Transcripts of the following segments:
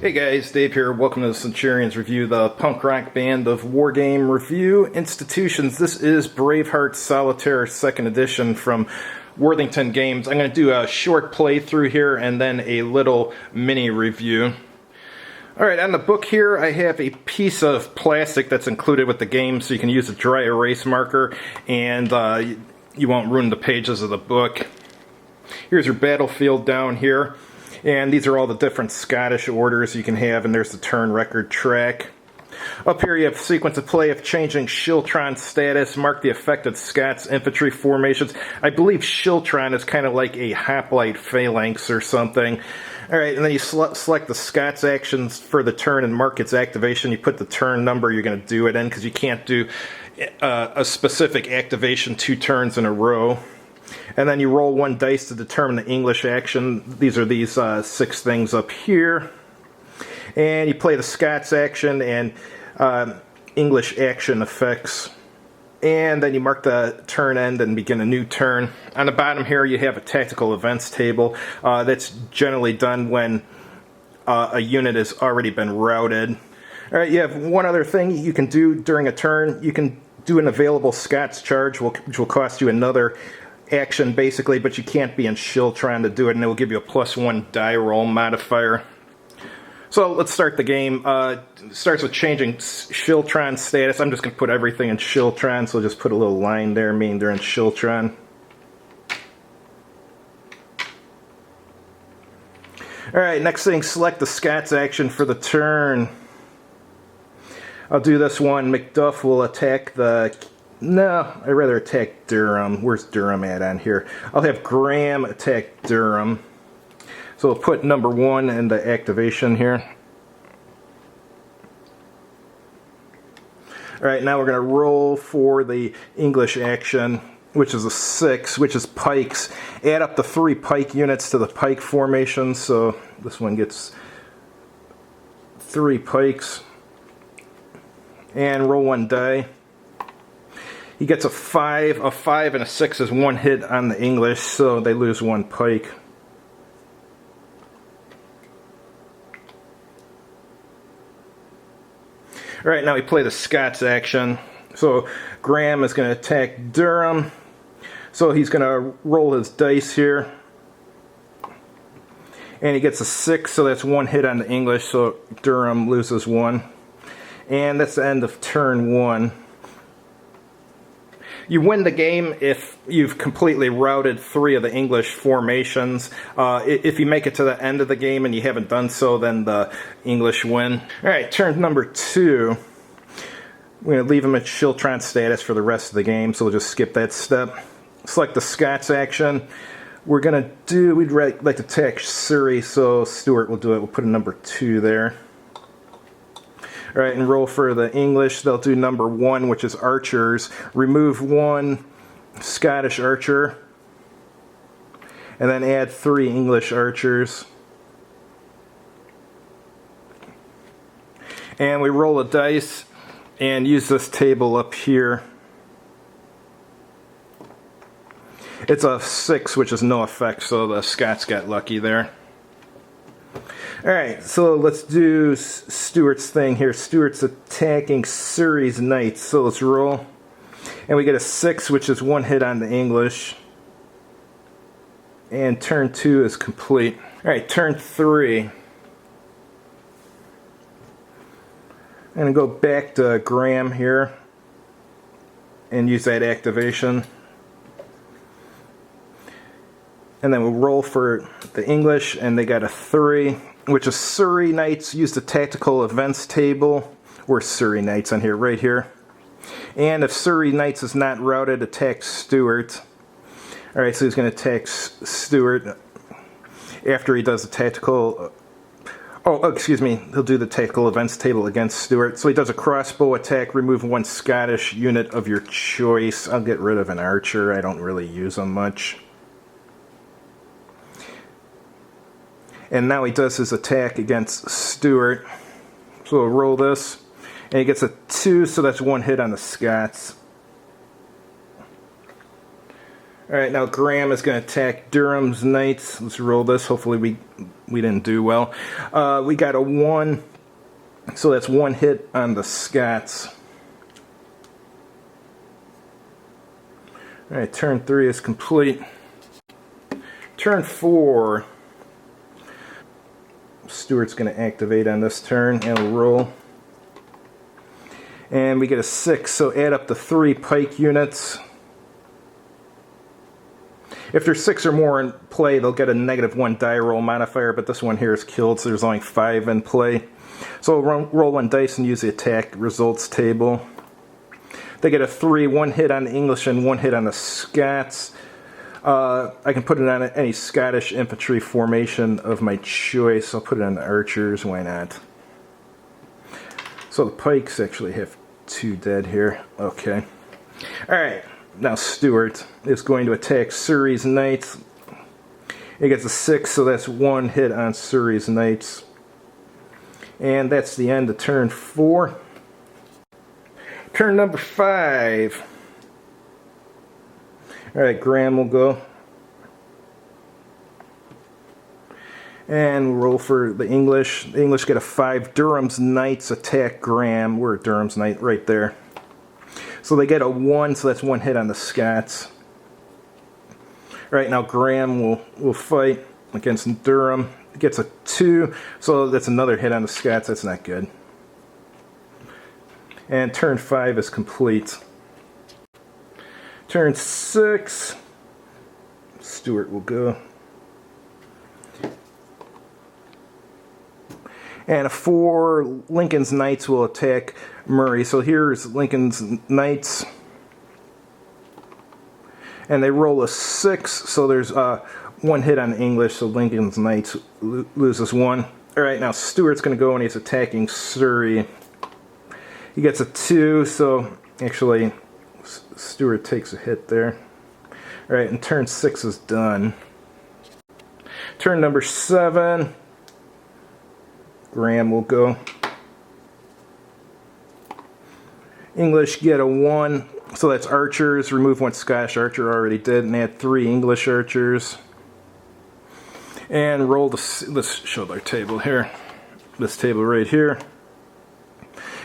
Hey guys, Dave here. Welcome to the Centurions Review, the punk rock band of Wargame Review Institutions. This is Braveheart Solitaire 2nd edition from Worthington Games. I'm going to do a short playthrough here and then a little mini review. Alright, on the book here I have a piece of plastic that's included with the game so you can use a dry erase marker and you won't ruin the pages of the book. Here's your battlefield down here. And these are all the different Scottish orders you can have, and there's the turn record track. Up here you have sequence of play of changing Shiltron status, mark the affected Scots infantry formations. I believe Shiltron is kind of like a hoplite phalanx or something. Alright, and then you select the Scots actions for the turn and mark its activation. You put the turn number you're going to do it in, because you can't do a specific activation 2 turns in a row. And then you roll 1 dice to determine the English action. These are these 6 things up here. And you play the Scots action and English action effects. And then you mark the turn end and begin a new turn. On the bottom here you have a tactical events table. That's generally done when a unit has already been routed. Alright, you have one other thing you can do during a turn. You can do an available Scots charge, which will cost you another action basically, but you can't be in Shiltron to do it, and it will give you a +1 die roll modifier. So let's start the game. It starts with changing Shiltron status. I'm just going to put everything in Shiltron, so just put a little line there meaning they're in Shiltron. Alright, next thing, select the Scots action for the turn. I'll do this one. Macduff will attack the... No, I'd rather attack Durham. Where's Durham at on here? I'll have Graham attack Durham. So we'll put number 1 in the activation here. Alright, now we're going to roll for the English action, which is a 6, which is pikes. Add up the 3 pike units to the pike formation, so this one gets 3 pikes. And roll 1 die. He gets a 5. A 5 and a 6 is 1 hit on the English, so they lose 1 pike. Alright, now we play the Scots action. So Graham is going to attack Durham. So he's going to roll his dice here. And he gets a 6, so that's 1 hit on the English, so Durham loses 1. And that's the end of turn 1. You win the game if you've completely routed 3 of the English formations. If you make it to the end of the game and you haven't done so, then the English win. Alright, turn number 2. We're going to leave them at Shiltron status for the rest of the game, so we'll just skip that step. Select the Scots action. We'd like to attack Surrey, so Stuart will do it. We'll put a number 2 there. Alright, and roll for the English. They'll do number 1, which is archers. Remove 1 Scottish archer. And then add 3 English archers. And we roll a dice and use this table up here. It's a 6, which is no effect, so the Scots got lucky there. Alright, so let's do Stuart's thing here. Stuart's attacking Surrey's knights, so let's roll. And we get a 6, which is 1 hit on the English. And turn 2 is complete. Alright, turn 3. I'm going to go back to Graham here and use that activation. And then we'll roll for the English, and they got a 3. Which is Surrey Knights. Use the tactical events table. Where's Surrey Knights on here? Right here. And if Surrey Knights is not routed, attack Stuart. Alright, so he's going to attack Stuart after he does the tactical... excuse me. He'll do the tactical events table against Stuart. So he does a crossbow attack. Remove 1 Scottish unit of your choice. I'll get rid of an archer. I don't really use them much. And now he does his attack against Stuart. So we'll roll this. And he gets a 2, so that's 1 hit on the Scots. Alright, now Graham is going to attack Durham's knights. Let's roll this. Hopefully we we didn't do well. We got a 1, so that's 1 hit on the Scots. Alright, turn 3 is complete. Turn 4. Stuart's going to activate on this turn and we'll roll. And we get a 6, so add up the 3 pike units. If there's 6 or more in play, they'll get a -1 die roll modifier, but this one here is killed, so there's only 5 in play. So roll 1 dice and use the attack results table. They get a 3, 1 hit on the English and 1 hit on the Scots. I can put it on any Scottish infantry formation of my choice. I'll put it on the archers, why not? So the pikes actually have 2 dead here. Okay. Alright, now Stuart is going to attack Surrey's knights. He gets a 6, so that's 1 hit on Surrey's knights. And that's the end of turn 4. Turn number 5. Alright, Graham will go. And we'll roll for the English. The English get a 5. Durham's Knights attack Graham. We're Durham's Knight right there. So they get a 1, so that's 1 hit on the Scots. Alright, now Graham will fight against Durham. He gets a 2, so that's another hit on the Scots. That's not good. And turn 5 is complete. Turn 6, Stuart will go. And a 4, Lincoln's Knights will attack Murray. So here's Lincoln's Knights. And they roll a 6, so there's 1 hit on English, so Lincoln's Knights loses 1. Alright, now Stuart's going to go and he's attacking Surrey. He gets a 2, so actually Stuart takes a hit there. Alright, and turn 6 is done. Turn number 7, Graham will go. English get a 1, so that's archers. Remove 1 Scottish archer, already did, and add 3 English archers. And roll the, let's show their table here. This table right here.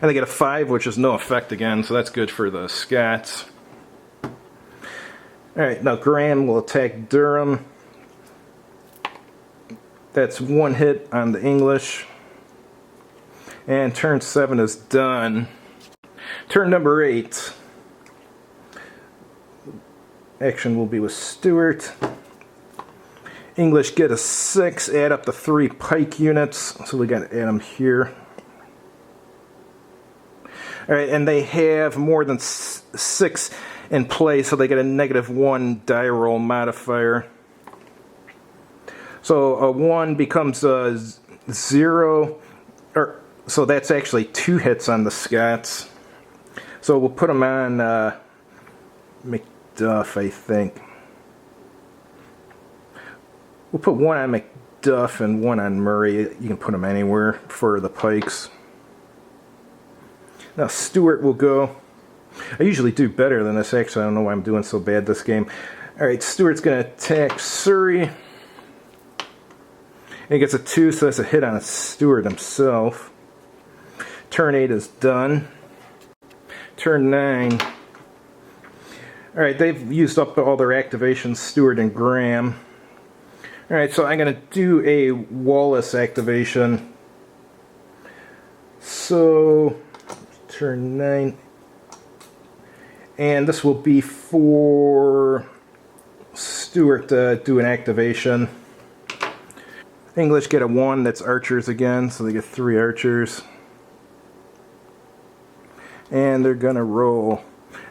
And they get a 5, which is no effect again, so that's good for the Scots. Alright, now Graham will attack Durham. That's 1 hit on the English. And turn 7 is done. Turn number 8. Action will be with Stuart. English get a 6, add up the 3 pike units, so we got to add them here. Alright, and they have more than 6 in play, so they get a -1 die roll modifier. So a 1 becomes a 0, so that's actually 2 hits on the Scots. So we'll put them on Macduff, I think. We'll put 1 on Macduff and 1 on Murray. You can put them anywhere for the pikes. Now Stuart will go. I usually do better than this, actually. I don't know why I'm doing so bad this game. Alright, Stuart's going to attack Surrey. And he gets a 2, so that's a hit on Stuart himself. Turn 8 is done. Turn 9. Alright, they've used up all their activations, Stuart and Graham. Alright, so I'm going to do a Wallace activation. So, turn 9. And this will be for Stuart to do an activation. English get a 1, that's archers again, so they get 3 archers. And they're going to roll,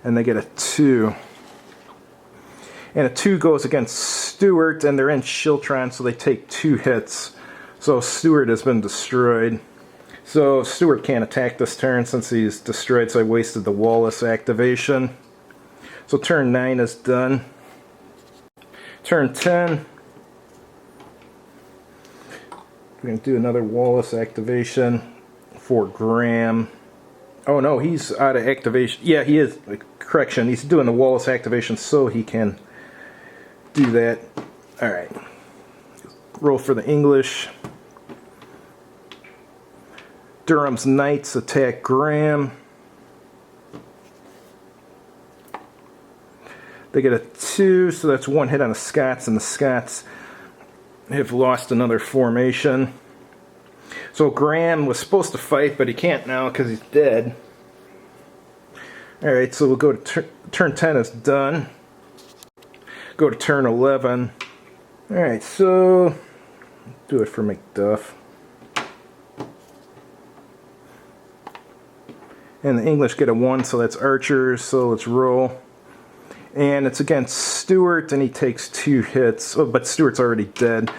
and they get a 2. And a 2 goes against Stuart, and they're in Shiltron, so they take 2 hits. So Stuart has been destroyed. So Stuart can't attack this turn since he's destroyed, so I wasted the Wallace activation. So turn 9 is done. Turn 10. We're going to do another Wallace activation for Graham. Oh no, he's out of activation. Yeah, he is. Correction, he's doing the Wallace activation so he can do that. Alright. Roll for the English. Durham's Knights attack Graham. They get a 2, so that's 1 hit on the Scots, and the Scots have lost another formation. So Graham was supposed to fight, but he can't now because he's dead. Alright, so we'll go to turn 10 is done. Go to turn 11. Alright, so do it for Macduff. And the English get a 1, so that's archers, so let's roll. And it's against Stuart, and he takes 2 hits. Oh, but Stuart's already dead,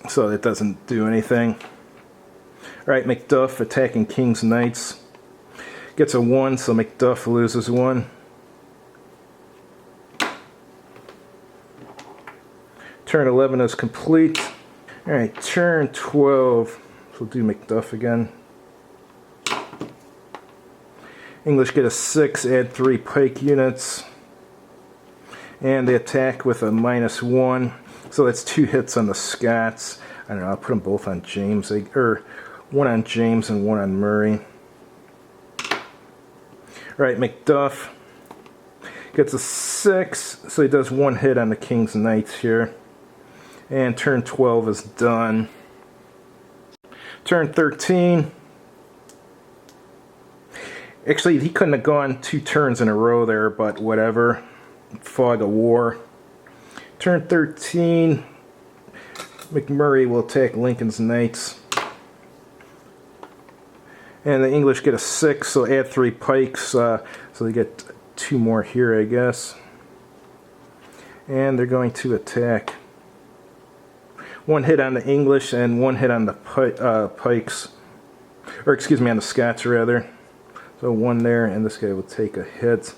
so that doesn't do anything. Alright, Macduff attacking King's Knights. Gets a 1, so Macduff loses 1. Turn 11 is complete. Alright, turn 12. So we'll do Macduff again. English get a 6, add 3 pike units. And they attack with a -1. So that's 2 hits on the Scots. I don't know, I'll put them both on James. Or 1 on James and 1 on Murray. Alright, Macduff gets a 6. So he does 1 hit on the King's Knights here. And turn 12 is done. Turn 13. Actually, he couldn't have gone 2 turns in a row there, but whatever. Fog of war. Turn 13. McMurray will attack Lincoln's Knights. And the English get a 6, so add 3 pikes. So they get 2 more here, I guess. And they're going to attack. 1 hit on the English and 1 hit on the pikes. Or excuse me, on the Scots rather. So 1 there, and this guy will take a hit.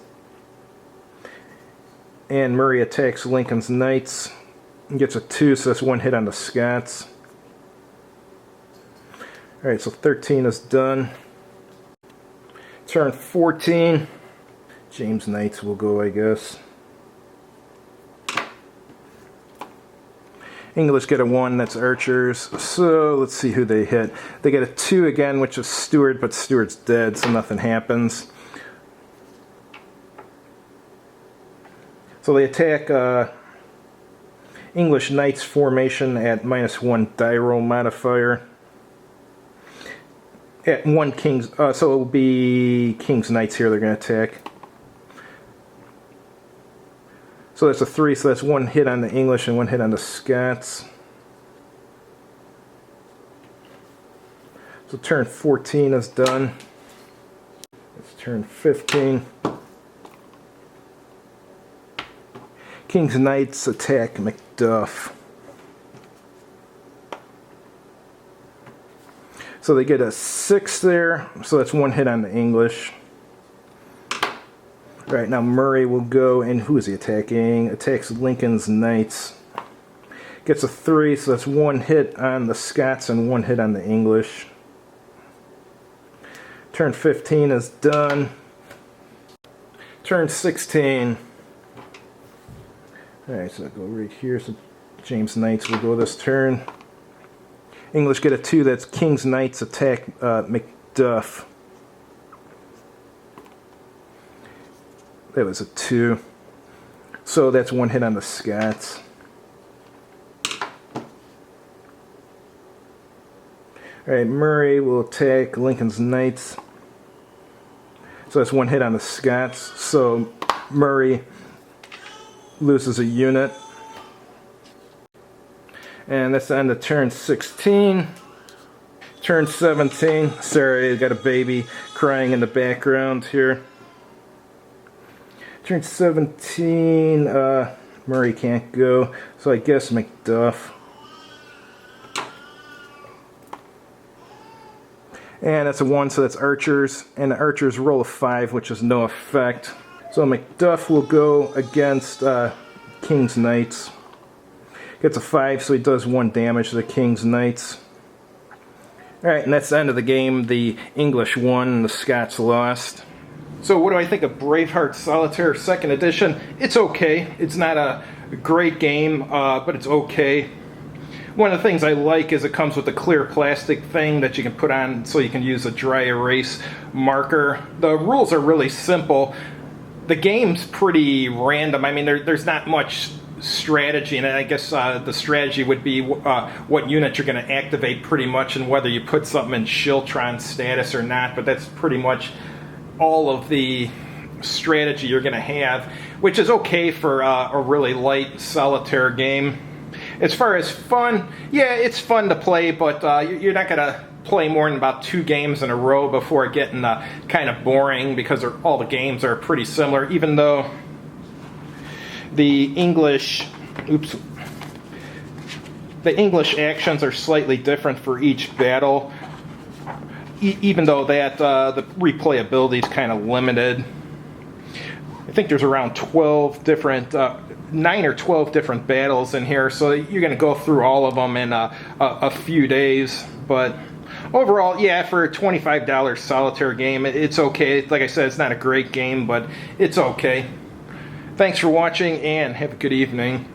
And Murray attacks Lincoln's Knights. He gets a 2, so that's 1 hit on the Scots. Alright, so 13 is done. Turn 14. James Knights will go, I guess. English get a 1, that's archers. So let's see who they hit. They get a 2 again, which is Stuart, but Stuart's dead, so nothing happens. So they attack English Knights formation at -1 die roll modifier. At 1 King's, so it will be King's Knights here they're going to attack. So that's a 3, so that's 1 hit on the English and 1 hit on the Scots. So turn 14 is done. Let's turn 15. King's Knights attack Macduff. So they get a 6 there, so that's 1 hit on the English. Alright, now Murray will go, and who is he attacking? Attacks Lincoln's Knights. Gets a 3, so that's 1 hit on the Scots and 1 hit on the English. Turn 15 is done. Turn 16. Alright, so I'll go right here, so James Knights will go this turn. English get a 2, that's King's Knights attack Macduff. That was a 2. So that's 1 hit on the Scots. Alright, Murray will attack Lincoln's Knights. So that's 1 hit on the Scots. So Murray loses a unit. And that's the end of turn 16. Turn 17. Sorry, I got a baby crying in the background here. Turn 17, Murray can't go, so I guess Macduff. And that's a 1, so that's archers, and the archers roll a 5, which is no effect. So Macduff will go against King's Knights. Gets a 5, so he does 1 damage to the King's Knights. Alright, and that's the end of the game. The English won, and the Scots lost. So what do I think of Braveheart Solitaire 2nd Edition? It's okay. It's not a great game, but it's okay. One of the things I like is it comes with a clear plastic thing that you can put on so you can use a dry erase marker. The rules are really simple. The game's pretty random. I mean, there's not much strategy, and I guess the strategy would be what unit you're going to activate pretty much, and whether you put something in Shiltron status or not, but that's pretty much all of the strategy you're going to have, which is okay for a really light solitaire game. As far as fun, yeah, it's fun to play, but you're not going to play more than about 2 games in a row before getting kind of boring, because all the games are pretty similar, even though the English actions are slightly different for each battle, even though that the replayability is kind of limited. I think there's around 12 different 9 or 12 different battles in here, so you're going to go through all of them in a few days. But overall, yeah, for a $25 solitaire game, it's okay. Like I said, it's not a great game, but it's okay. Thanks for watching, and have a good evening.